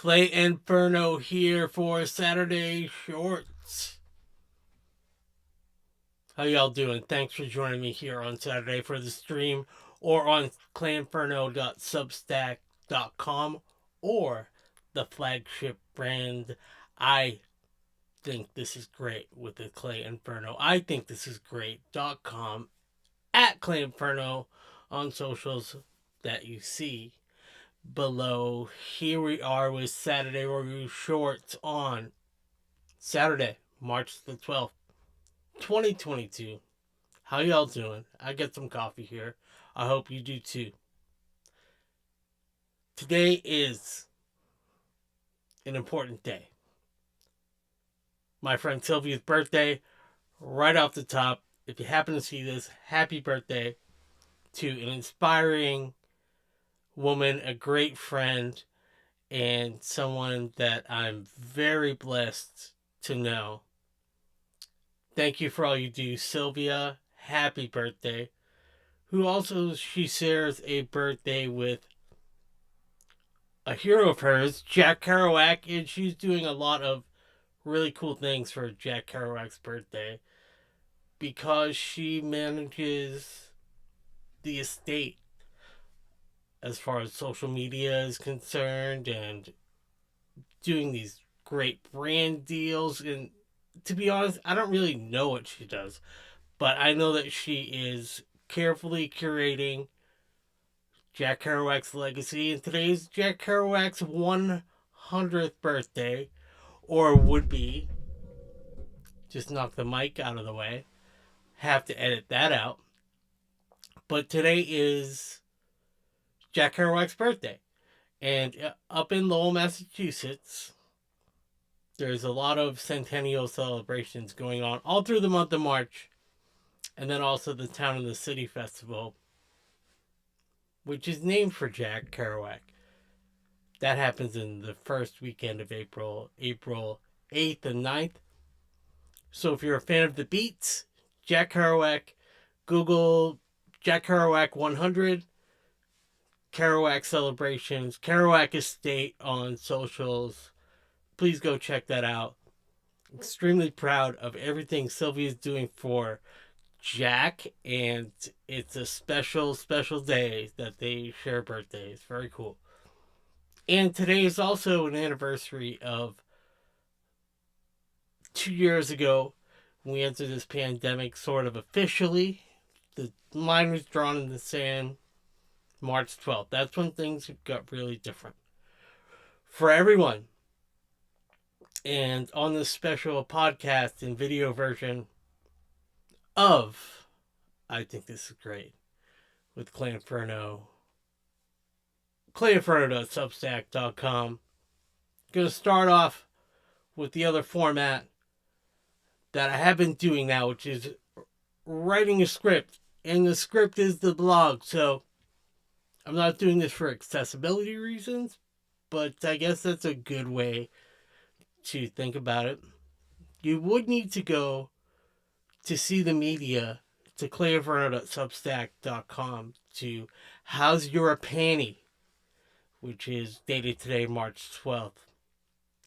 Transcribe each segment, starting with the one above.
Claynferno here for Saturday Shorts. How y'all doing? Thanks for joining me here on Saturday for the stream or on claynferno.substack.com or the flagship brand. I think this is great with the Claynferno. I think this is great.com at Claynferno on socials that you see below. Here we are with Saturday Review Shorts on Saturday, March the 12th, 2022. How y'all doing? I got some coffee here. I hope you do too. Today is an important day. My friend Sylvia's birthday. Right off the top, if you happen to see this, happy birthday to an inspiring woman, a great friend, and someone that I'm very blessed to know. Thank you for all you do, Sylvia. Happy birthday. Who also, she shares a birthday with a hero of hers, Jack Kerouac, and she's doing a lot of really cool things for Jack Kerouac's birthday because she manages the estate as far as social media is concerned and doing these great brand deals. And to be honest, I don't really know what she does, but I know that she is carefully curating Jack Kerouac's legacy. And today's Jack Kerouac's 100th birthday, or would be. Just knock the mic out of the way. Have to edit that out. But today is Jack Kerouac's birthday. And up in Lowell, Massachusetts, there's a lot of centennial celebrations going on all through the month of March. And then also the Town and the City Festival, which is named for Jack Kerouac. That happens in the first weekend of April 8th and 9th. So if you're a fan of the beats, Jack Kerouac, Google Jack Kerouac 100, Kerouac celebrations, Kerouac Estate on socials. Please go check that out. Extremely proud of everything Sylvia's doing for Jack, and it's a special day that they share birthdays. Very cool. And today is also an anniversary of 2 years ago when we entered this pandemic sort of officially. The line was drawn in the sand March 12th. That's when things got really different for everyone. And on this special podcast and video version of I think this is great with Claynferno, Claynferno.substack.com. Going to start off with the other format that I have been doing now, which is writing a script. And the script is the blog. So I'm not doing this for accessibility reasons, but I guess that's a good way to think about it. You would need to go to see the media to Claynferno.substack.com to How's Your Panty, which is dated today, March 12th.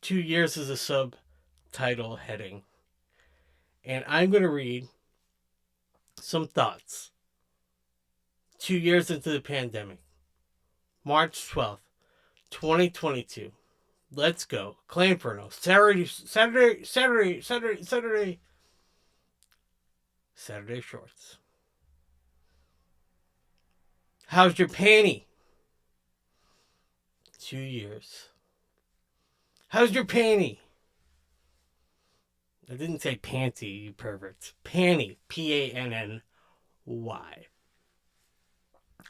2 years is a subtitle heading. And I'm going to read some thoughts. 2 years into the pandemic. March 12th, 2022. Let's go. Claynferno. Saturday Shorts. How's your panty? 2 years. How's your panty? I didn't say panty, you perverts. Panty. Panny.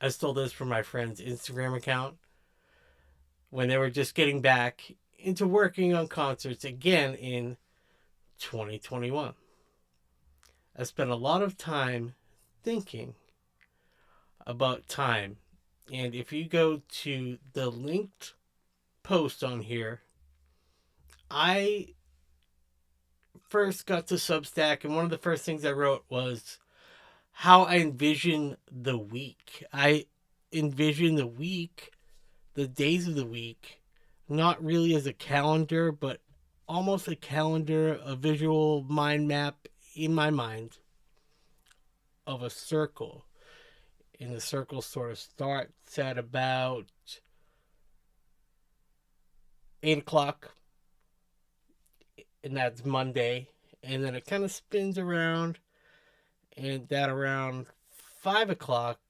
I stole this from my friend's Instagram account when they were just getting back into working on concerts again in 2021. I spent a lot of time thinking about time. And if you go to the linked post on here, I first got to Substack, and one of the first things I wrote was how I envision the week. I envision the week, the days of the week, not really as a calendar, but almost a calendar, a visual mind map in my mind of a circle. And the circle sort of starts at about 8 o'clock, and that's Monday. And then it kind of spins around, and that around 5 o'clock,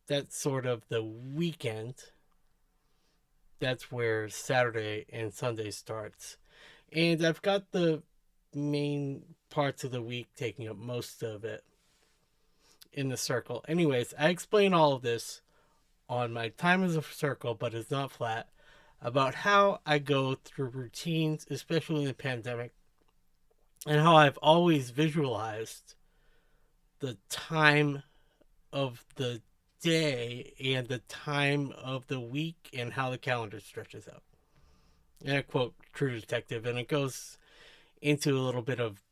that's sort of the weekend. That's where Saturday and Sunday starts. And I've got the main parts of the week taking up most of it in the circle. Anyways, I explain all of this on my Time as a Circle, but it's not flat, about how I go through routines, especially in the pandemic, and how I've always visualized the time of the day and the time of the week and how the calendar stretches out. And I quote True Detective, and it goes into a little bit of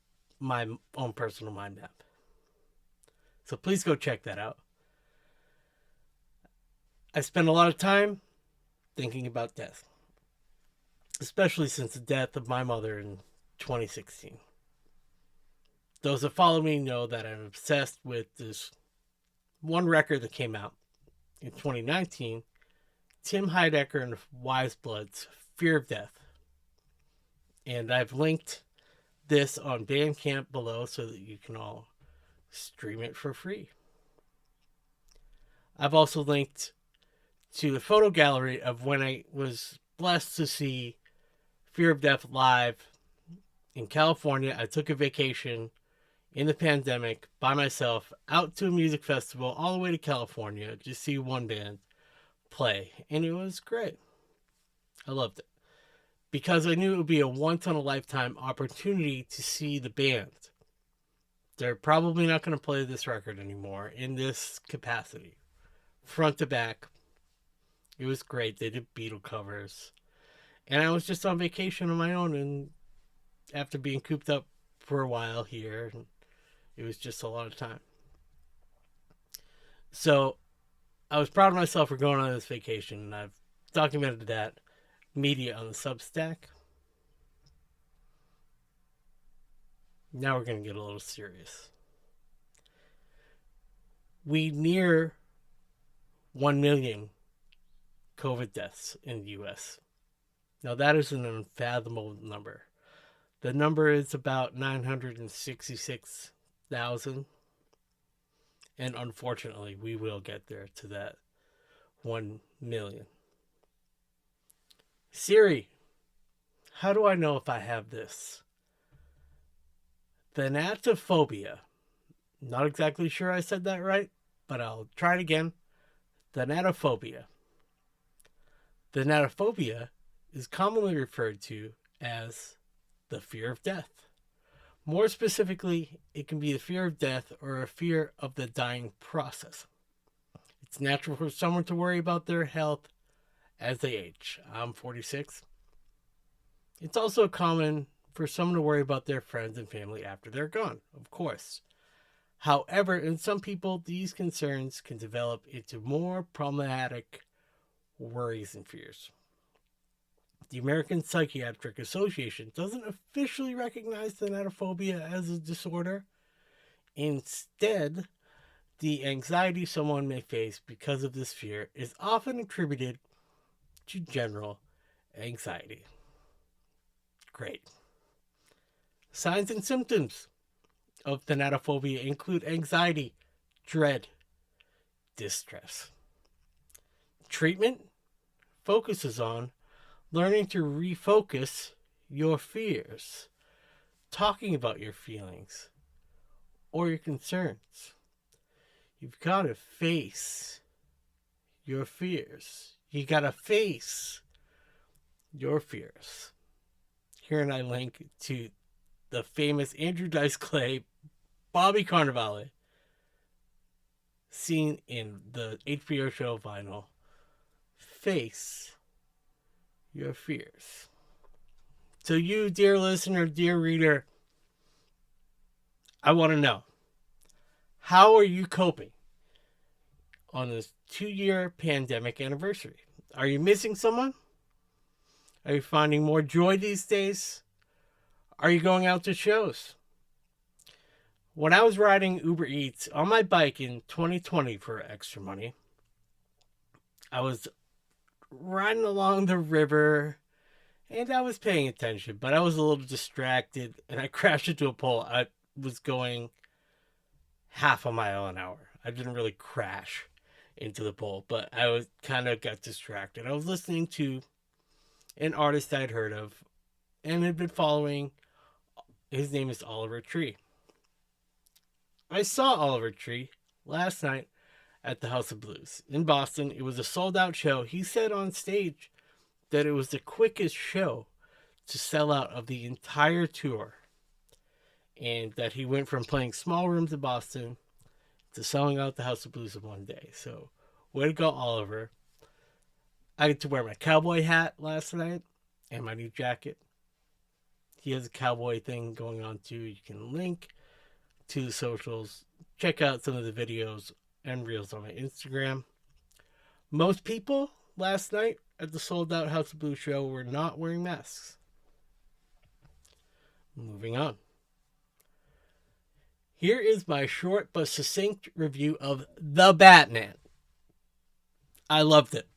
my own personal mind map. So please go check that out. I spend a lot of time thinking about death, especially since the death of my mother in 2016. Those that follow me know that I'm obsessed with this one record that came out in 2019, Tim Heidecker and Wise Blood's Fear of Death. And I've linked this on Bandcamp below so that you can all stream it for free. I've also linked to the photo gallery of when I was blessed to see Fear of Death live in California. I took a vacation in the pandemic by myself out to a music festival all the way to California to see one band play. And it was great. I loved it. Because I knew it would be a once-in-a-lifetime opportunity to see the band. They're probably not going to play this record anymore in this capacity. Front to back. It was great. They did Beatle covers. And I was just on vacation on my own, and after being cooped up for a while here, it was just a lot of time. So I was proud of myself for going on this vacation, and I've documented that media on the Substack. Now we're going to get a little serious. We near 1 million COVID deaths in the U.S. Now that is an unfathomable number. The number is about 966,000. And unfortunately, we will get there to that 1 million. Siri, how do I know if I have this? Thanatophobia. Not exactly sure I said that right, but I'll try it again. Thanatophobia. Thanatophobia is commonly referred to as the fear of death. More specifically, it can be the fear of death or a fear of the dying process. It's natural for someone to worry about their health as they age. I'm 46. It's also common for someone to worry about their friends and family after they're gone, of course. However, in some people, these concerns can develop into more problematic worries and fears. The American Psychiatric Association doesn't officially recognize thanatophobia as a disorder. Instead, the anxiety someone may face because of this fear is often attributed to general anxiety. Great. Signs and symptoms of thanatophobia include anxiety, dread, distress. Treatment focuses on learning to refocus your fears, talking about your feelings or your concerns. You've got to face your fears. You got to face your fears. Here and I link to the famous Andrew Dice Clay, Bobby Cannavale, scene in the HBO show Vinyl. Face your fears. So you, dear listener, dear reader, I want to know, how are you coping on this 2-year pandemic anniversary? Are you missing someone? Are you finding more joy these days? Are you going out to shows? When I was riding Uber Eats on my bike in 2020 for extra money, I was riding along the river and I was paying attention, but I was a little distracted and I crashed into a pole. I was going half a mile an hour. I didn't really crash into the pole, but I was kind of got distracted. I was listening to an artist I'd heard of and had been following. His name is Oliver Tree. I saw Oliver Tree last night at the House of Blues in Boston. It was a sold out show. He said on stage that it was the quickest show to sell out of the entire tour, and that he went from playing small rooms in Boston to selling out the House of Blues in one day. So, way to go, Oliver. I get to wear my cowboy hat last night and my new jacket. He has a cowboy thing going on too. You can link to the socials. Check out some of the videos and reels on my Instagram. Most people last night at the sold out House of Blues show were not wearing masks. Moving on. Here is my short but succinct review of The Batman. I loved it.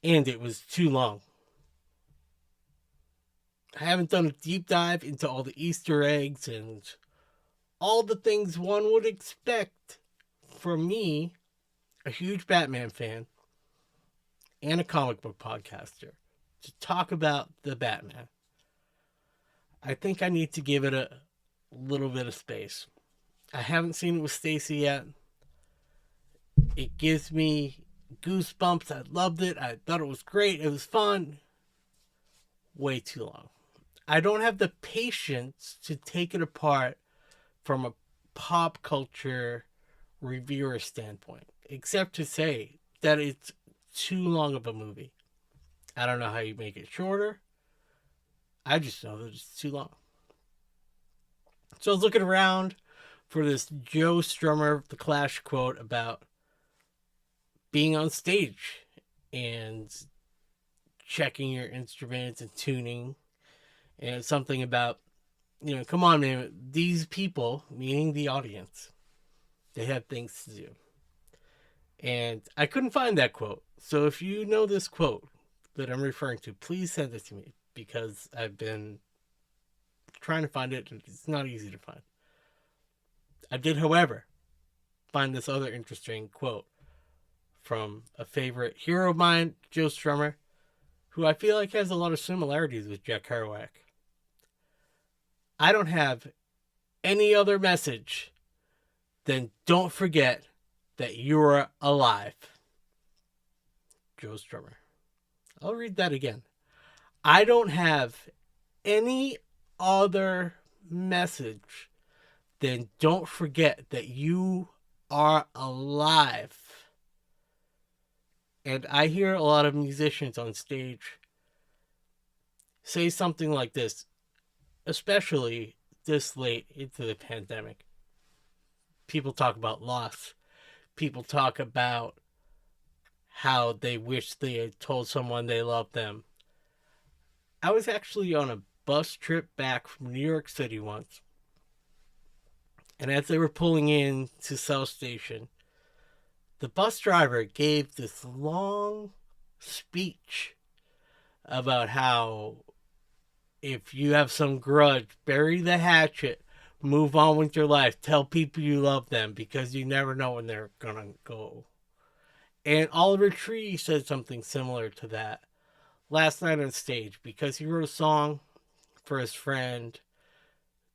And it was too long. I haven't done a deep dive into all the Easter eggs and all the things one would expect from me, a huge Batman fan and a comic book podcaster, to talk about The Batman. I think I need to give it a little bit of space. I haven't seen it with Stacy yet. It gives me goosebumps. I loved it. I thought it was great. It was fun. Way too long. I don't have the patience to take it apart from a pop culture reviewer standpoint, except to say that it's too long of a movie. I don't know how you make it shorter. I just know that it's too long. So I was looking around for this Joe Strummer, The Clash quote about being on stage and checking your instruments and tuning. And it's something about, come on, man, these people, meaning the audience, they have things to do. And I couldn't find that quote. So if you know this quote that I'm referring to, please send it to me, because I've been trying to find it and it's not easy to find. I did, however, find this other interesting quote from a favorite hero of mine, Joe Strummer, who I feel like has a lot of similarities with Jack Kerouac. I don't have any other message than don't forget that you're alive. Joe Strummer. I'll read that again. I don't have any other message than don't forget that you are alive. And I hear a lot of musicians on stage say something like this, especially this late into the pandemic. People talk about loss. People talk about how they wish they had told someone they loved them. I was actually on a bus trip back from New York City once. And as they were pulling in to South Station, the bus driver gave this long speech about how if you have some grudge, bury the hatchet, move on with your life, tell people you love them, because you never know when they're gonna go. And Oliver Tree said something similar to that last night on stage, because he wrote a song for his friend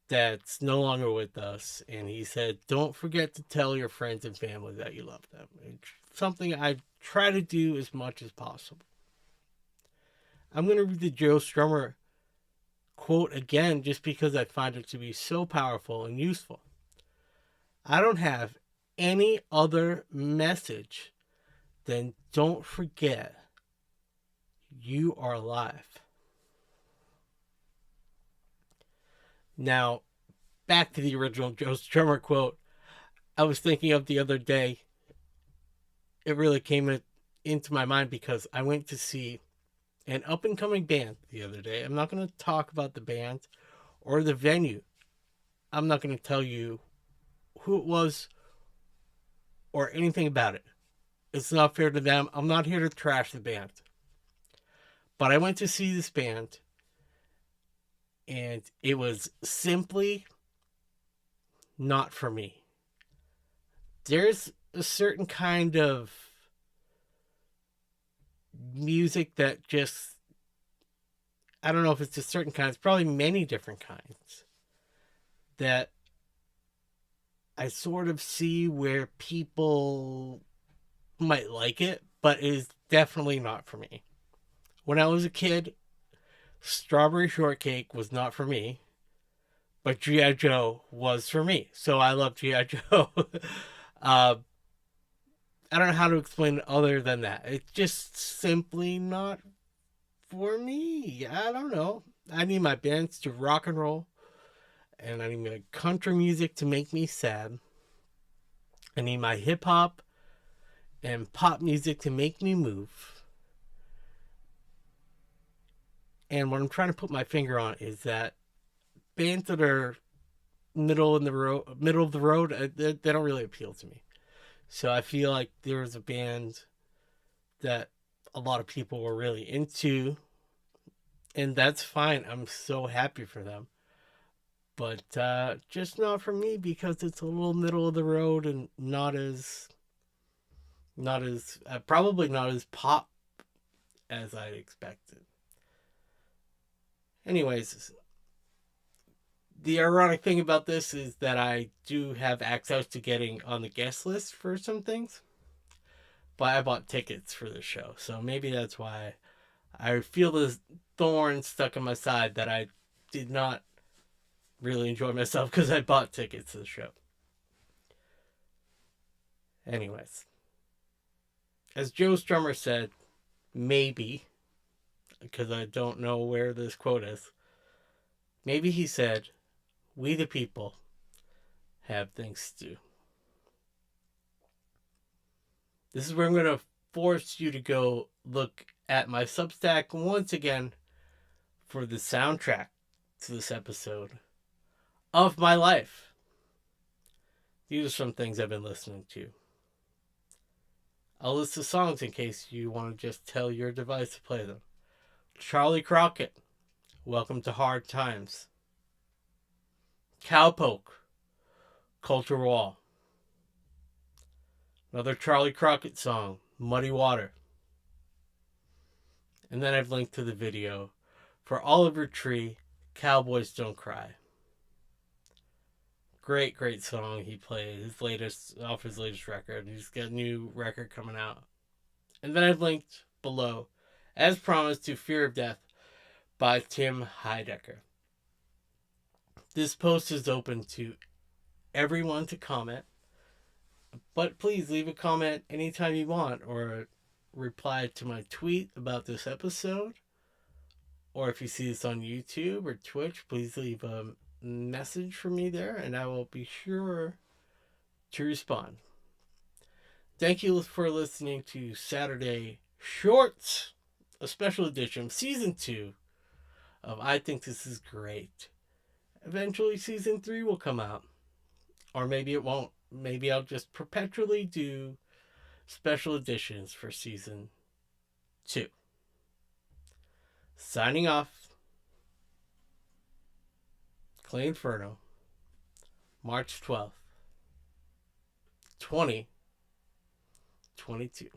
that's no longer with us, and he said, don't forget to tell your friends and family that you love them. It's something I try to do as much as possible. I'm going to read the Joe Strummer quote again, just because I find it to be so powerful and useful. I don't have any other message than don't forget you are alive. Now, back to the original Joe Strummer quote I was thinking of the other day. It really came into my mind because I went to see an up and coming band the other day. I'm not going to talk about the band or the venue. I'm not going to tell you who it was or anything about it. It's not fair to them. I'm not here to trash the band. But I went to see this band, and it was simply not for me. There's a certain kind of music that just, I don't know if it's a certain kind, it's probably many different kinds, that I sort of see where people might like it, but it is definitely not for me. When I was a kid, Strawberry Shortcake was not for me, but G.I. Joe was for me. So I love G.I. Joe. I don't know how to explain it other than that. It's just simply not for me. I don't know. I need my bands to rock and roll, and I need my country music to make me sad. I need my hip hop and pop music to make me move. And what I'm trying to put my finger on is that bands that are middle of the road, they don't really appeal to me. So I feel like there was a band that a lot of people were really into, and that's fine. I'm so happy for them. But just not for me, because it's a little middle of the road and probably not as pop as I expected. Anyways, the ironic thing about this is that I do have access to getting on the guest list for some things, but I bought tickets for the show, so maybe that's why I feel this thorn stuck in my side that I did not really enjoy myself because I bought tickets to the show. Anyways, as Joe Strummer said, maybe, because I don't know where this quote is, maybe he said, "We the people have things to do." This is where I'm going to force you to go look at my Substack once again for the soundtrack to this episode of my life. These are some things I've been listening to. I'll list the songs in case you want to just tell your device to play them. Charlie Crockett, Welcome to Hard Times. Cowpoke, Culture Wall. Another Charlie Crockett song, Muddy Water. And then I've linked to the video for Oliver Tree, Cowboys Don't Cry. Great song he played. Off his latest record. He's got a new record coming out. And then I've linked below, as promised, to Fear of Death by Tim Heidecker. This post is open to everyone to comment, but please leave a comment anytime you want, or reply to my tweet about this episode. Or if you see this on YouTube or Twitch, please leave a message for me there, and I will be sure to respond. Thank you for listening to Saturday Shorts, a special edition, Season 2 of I Think This Is Great. Eventually Season 3 will come out. Or maybe it won't. Maybe I'll just perpetually do special editions for Season 2. Signing off. Claynferno, March 12th, 2022.